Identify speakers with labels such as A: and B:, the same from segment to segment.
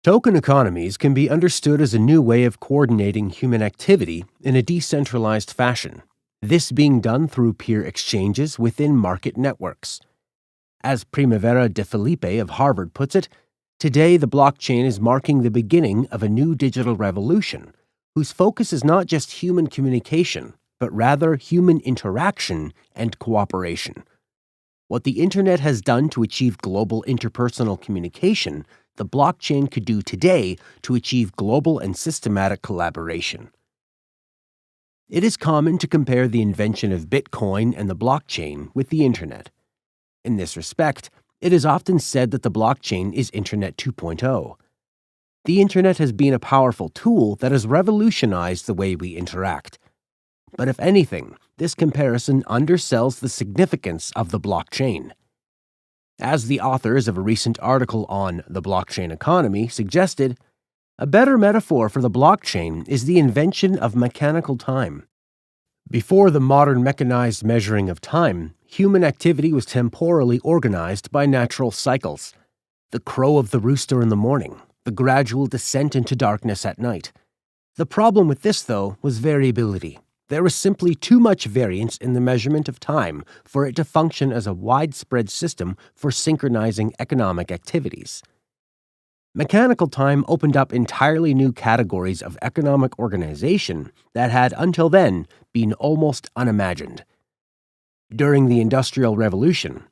A: Token economies can be understood as a new way of coordinating human activity in a decentralized fashion, this being done through peer exchanges within market networks. As Primavera de Felipe of Harvard puts it, today the blockchain is marking the beginning of a new digital revolution, whose focus is not just human communication, but rather human interaction and cooperation. What the Internet has done to achieve global interpersonal communication, the blockchain could do today to achieve global and systematic collaboration. It is common to compare the invention of Bitcoin and the blockchain with the Internet. In this respect, it is often said that the blockchain is Internet 2.0. The Internet has been a powerful tool that has revolutionized the way we interact. But if anything, this comparison undersells the significance of the blockchain. As the authors of a recent article on the blockchain economy suggested, a better metaphor for the blockchain is the invention of mechanical time. Before the modern mechanized measuring of time, human activity was temporally organized by natural cycles. The crow of the rooster in the morning, the gradual descent into darkness at night. The problem with this, though, was variability. There was simply too much variance in the measurement of time for it to function as a widespread system for synchronizing economic activities. Mechanical time opened up entirely new categories of economic organization that had, until then, been almost unimagined. During the Industrial Revolution,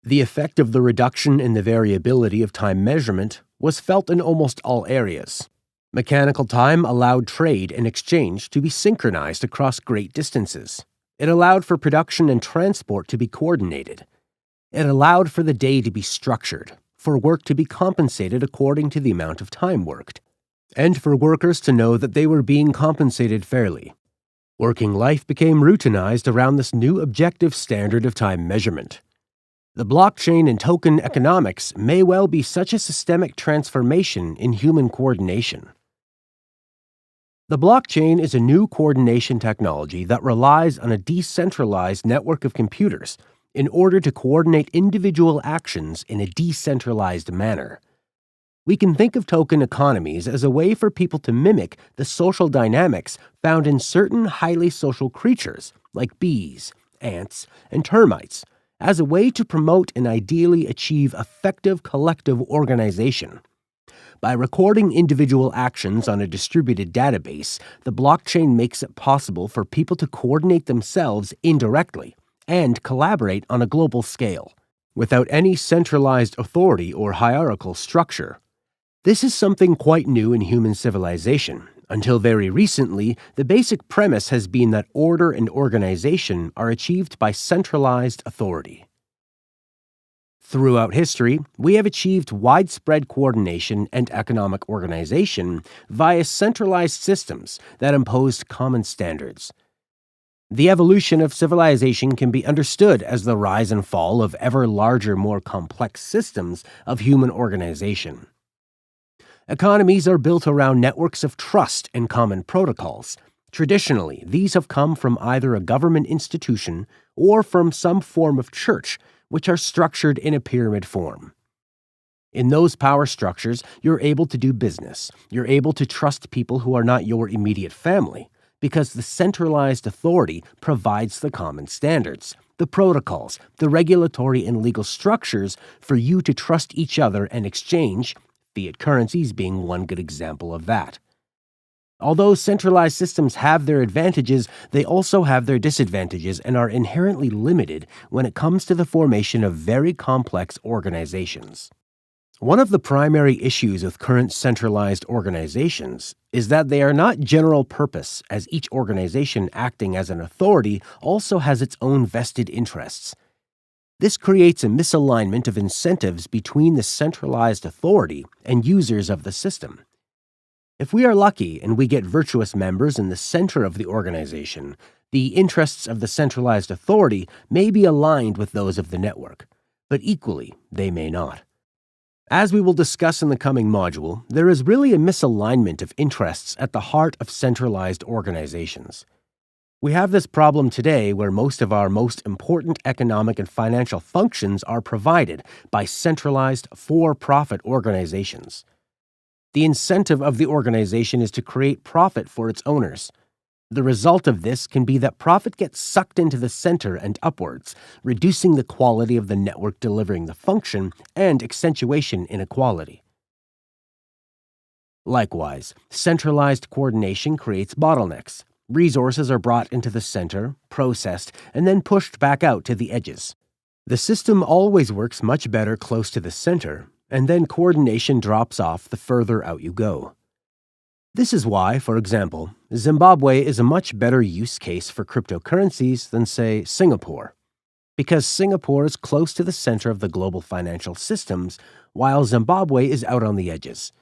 A: the effect of the reduction in the variability of time measurement was felt in almost all areas. Mechanical time allowed trade and exchange to be synchronized across great distances. It allowed for production and transport to be coordinated. It allowed for the day to be structured, for work to be compensated according to the amount of time worked, and for workers to know that they were being compensated fairly. Working life became routinized around this new objective standard of time measurement. The blockchain and token economics may well be such a systemic transformation in human coordination. The blockchain is a new coordination technology that relies on a decentralized network of computers in order to coordinate individual actions in a decentralized manner. We can think of token economies as a way for people to mimic the social dynamics found in certain highly social creatures like bees, ants, and termites, as a way to promote and ideally achieve effective collective organization. By recording individual actions on a distributed database, the blockchain makes it possible for people to coordinate themselves indirectly and collaborate on a global scale, without any centralized authority or hierarchical structure. This is something quite new in human civilization. Until very recently, the basic premise has been that order and organization are achieved by centralized authority. Throughout history, we have achieved widespread coordination and economic organization via centralized systems that imposed common standards. The evolution of civilization can be understood as the rise and fall of ever larger, more complex systems of human organization. Economies are built around networks of trust and common protocols. Traditionally, these have come from either a government institution or from some form of church, which are structured in a pyramid form. In those power structures, you're able to do business. You're able to trust people who are not your immediate family, because the centralized authority provides the common standards, the protocols, the regulatory and legal structures for you to trust each other and exchange, fiat currencies being one good example of that. Although centralized systems have their advantages, they also have their disadvantages and are inherently limited when it comes to the formation of very complex organizations. One of the primary issues with current centralized organizations is that they are not general purpose, as each organization acting as an authority also has its own vested interests. This creates a misalignment of incentives between the centralized authority and users of the system. If we are lucky and we get virtuous members in the center of the organization, the interests of the centralized authority may be aligned with those of the network, but equally, they may not. As we will discuss in the coming module, there is really a misalignment of interests at the heart of centralized organizations. We have this problem today where most of our most important economic and financial functions are provided by centralized for-profit organizations. The incentive of the organization is to create profit for its owners. The result of this can be that profit gets sucked into the center and upwards, reducing the quality of the network delivering the function and accentuation inequality. Likewise, centralized coordination creates bottlenecks. Resources are brought into the center, processed, and then pushed back out to the edges. The system always works much better close to the center, and then coordination drops off the further out you go. This is why, for example, Zimbabwe is a much better use case for cryptocurrencies than, say, Singapore, because Singapore is close to the center of the global financial systems, while Zimbabwe is out on the edges.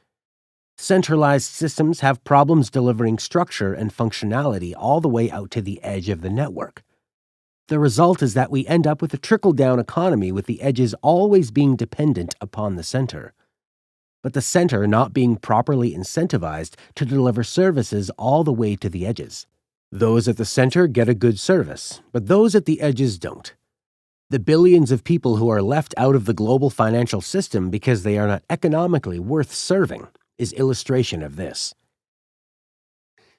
A: Centralized systems have problems delivering structure and functionality all the way out to the edge of the network. The result is that we end up with a trickle-down economy with the edges always being dependent upon the center, but the center not being properly incentivized to deliver services all the way to the edges. Those at the center get a good service, but those at the edges don't. The billions of people who are left out of the global financial system because they are not economically worth serving is illustration of this.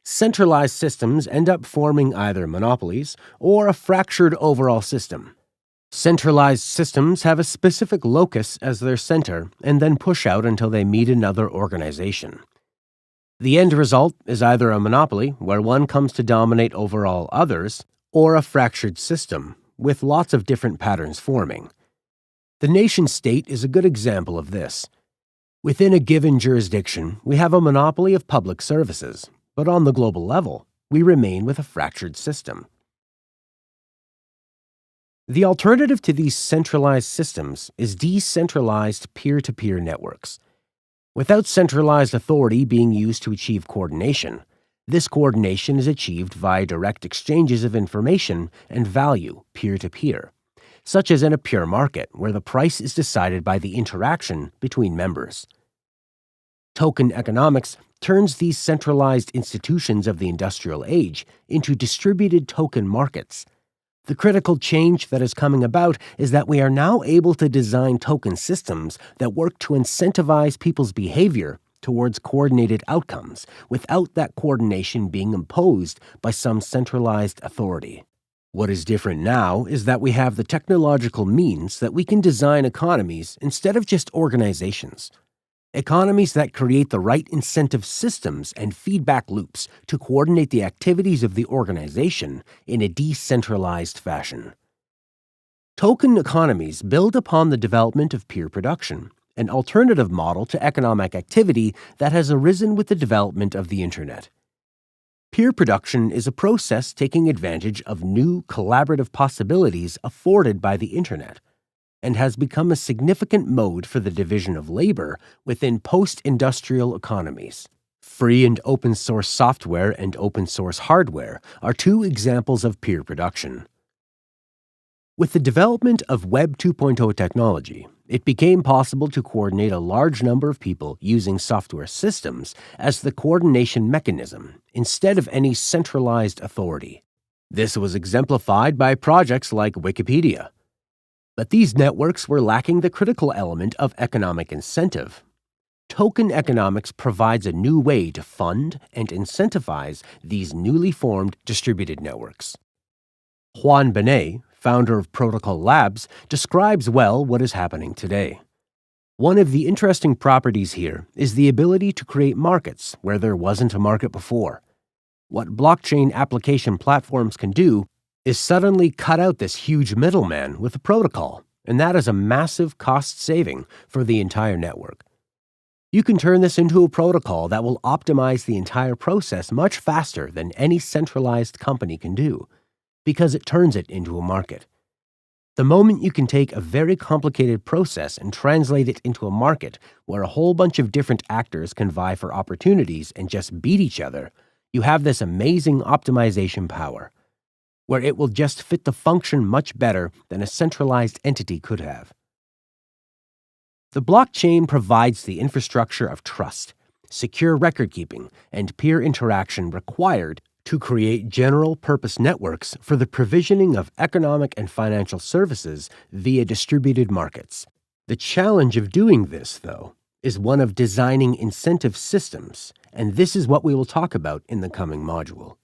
A: Centralized systems end up forming either monopolies or a fractured overall system. Centralized systems have a specific locus as their center and then push out until they meet another organization. The end result is either a monopoly, where one comes to dominate over all others, or a fractured system, with lots of different patterns forming. The nation-state is a good example of this. Within a given jurisdiction, we have a monopoly of public services, but on the global level, we remain with a fractured system. The alternative to these centralized systems is decentralized peer-to-peer networks. Without centralized authority being used to achieve coordination, this coordination is achieved via direct exchanges of information and value peer-to-peer, such as in a pure market where the price is decided by the interaction between members. Token economics turns these centralized institutions of the industrial age into distributed token markets. The critical change that is coming about is that we are now able to design token systems that work to incentivize people's behavior towards coordinated outcomes without that coordination being imposed by some centralized authority. What is different now is that we have the technological means that we can design economies instead of just organizations. Economies that create the right incentive systems and feedback loops to coordinate the activities of the organization in a decentralized fashion. Token economies build upon the development of peer production, an alternative model to economic activity that has arisen with the development of the Internet. Peer production is a process taking advantage of new collaborative possibilities afforded by the Internet, and has become a significant mode for the division of labor within post-industrial economies. Free and open-source software and open-source hardware are two examples of peer production. With the development of Web 2.0 technology, it became possible to coordinate a large number of people using software systems as the coordination mechanism instead of any centralized authority. This was exemplified by projects like Wikipedia. But these networks were lacking the critical element of economic incentive. Token economics provides a new way to fund and incentivize these newly formed distributed networks. Juan Benet, founder of Protocol Labs, describes well what is happening today. One of the interesting properties here is the ability to create markets where there wasn't a market before. What blockchain application platforms can do is suddenly cut out this huge middleman with a protocol, and that is a massive cost saving for the entire network. You can turn this into a protocol that will optimize the entire process much faster than any centralized company can do, because it turns it into a market. The moment you can take a very complicated process and translate it into a market where a whole bunch of different actors can vie for opportunities and just beat each other, you have this amazing optimization power, where it will just fit the function much better than a centralized entity could have. The blockchain provides the infrastructure of trust, secure record-keeping, and peer interaction required to create general-purpose networks for the provisioning of economic and financial services via distributed markets. The challenge of doing this, though, is one of designing incentive systems, and this is what we will talk about in the coming module.